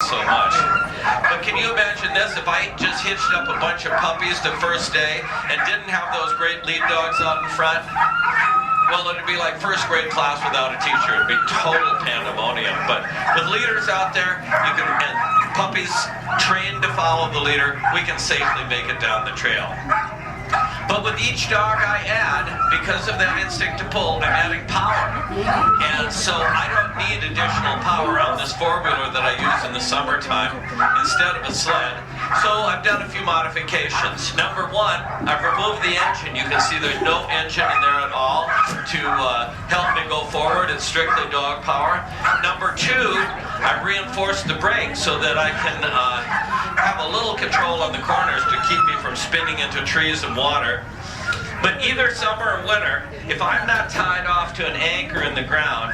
so much. But can you imagine this? If I just hitched up a bunch of puppies the first day and didn't have those great lead dogs out in front, well, it'd be like first grade class without a teacher. It'd be total pandemonium. But with leaders out there, and puppies trained to follow the leader, we can safely make it down the trail. But with each dog I add, because of that instinct to pull, I'm adding power. And so I don't need additional power on this four-wheeler that I use in the summertime instead of a sled. So I've done a few modifications. Number one, I've removed the engine. You can see there's no engine in there at all to help me go forward. It's strictly dog power. Number two, I've reinforced the brakes so that I can have a little control on the corners to keep me from spinning into trees and water. But either summer or winter, if I'm not tied off to an anchor in the ground,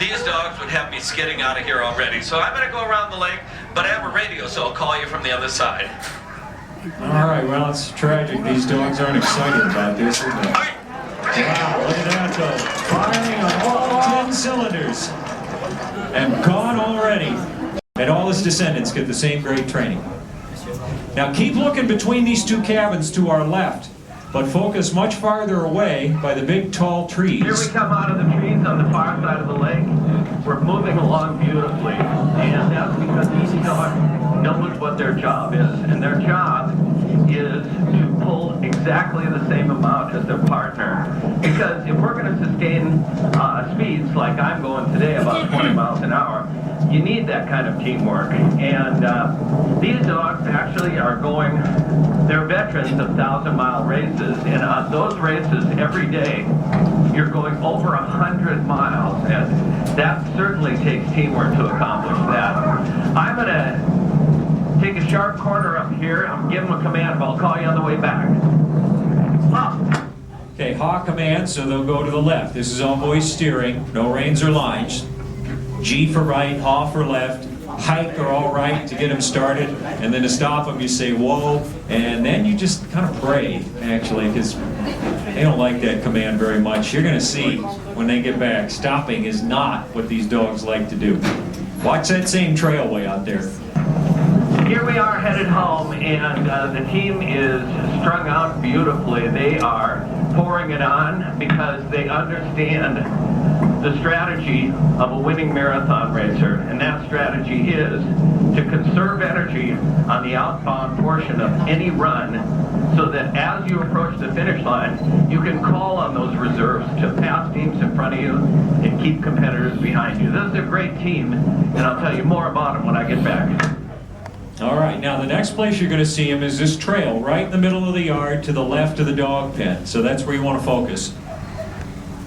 these dogs would have me skidding out of here already. So I'm going to go around the lake, but I have a radio, so I'll call you from the other side. All right, well, it's tragic. These dogs aren't excited about this, isn't it? Wow, look at that, though. Firing on all 10 cylinders. And gone already. And all his descendants get the same great training. Now keep looking between these two cabins to our left, but focus much farther away by the big tall trees. Here we come out of the trees on the far side of the lake. We're moving along beautifully, and that's because each dog knows what their job is, and their job is to pull exactly the same amount as their partner. Because if we're going to sustain speeds like I'm going today, about 20 miles an hour, you need that kind of teamwork. And these dogs actually are going, they're veterans of 1,000-mile races, and on those races every day, you're going over 100 miles, and that certainly takes teamwork to accomplish that. I'm going to take a sharp corner up here. I'm giving them a command, but I'll call you on the way back. Up. Okay, haw command, so they'll go to the left. This is all voice steering, no reins or lines. G for right, haw for left. Hike are all right to get them started, and then to stop them you say whoa, and then you just kind of pray, actually, because they don't like that command very much. You're going to see when they get back, stopping is not what these dogs like to do. Watch that same trailway out there. Here we are headed home, and the team is strung out beautifully. They are pouring it on because they understand the strategy of a winning marathon racer, and that strategy is to conserve energy on the outbound portion of any run so that as you approach the finish line, you can call on those reserves to pass teams in front of you and keep competitors behind you. This is a great team, and I'll tell you more about them when I get back. All right, now the next place you're going to see them is this trail right in the middle of the yard to the left of the dog pen. So that's where you want to focus.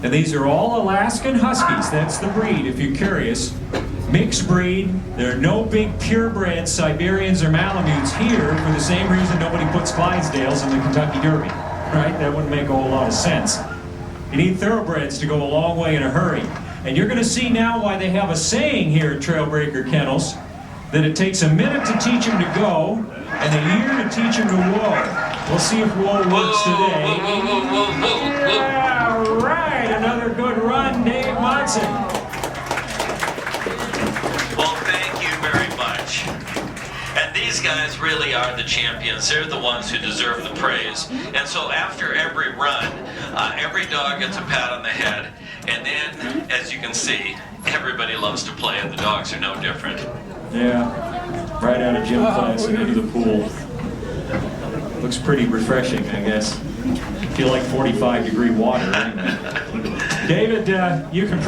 And these are all Alaskan Huskies. That's the breed, if you're curious. Mixed breed. There are no big purebred Siberians or Malamutes here for the same reason nobody puts Clydesdales in the Kentucky Derby. Right? That wouldn't make a whole lot of sense. You need thoroughbreds to go a long way in a hurry. And you're going to see now why they have a saying here at Trailbreaker Kennels, that it takes a minute to teach him to go and a year to teach him to whoa. We'll see if whoa works today. Yeah, right. Another good run, Dave Monson. Well, thank you very much. And these guys really are the champions. They're the ones who deserve the praise. And so after every run, every dog gets a pat on the head. And then, as you can see, everybody loves to play, and the dogs are no different. Yeah, right out of gym class and into the pool. Looks pretty refreshing, I guess. Feel like 45-degree water anyway. David, you can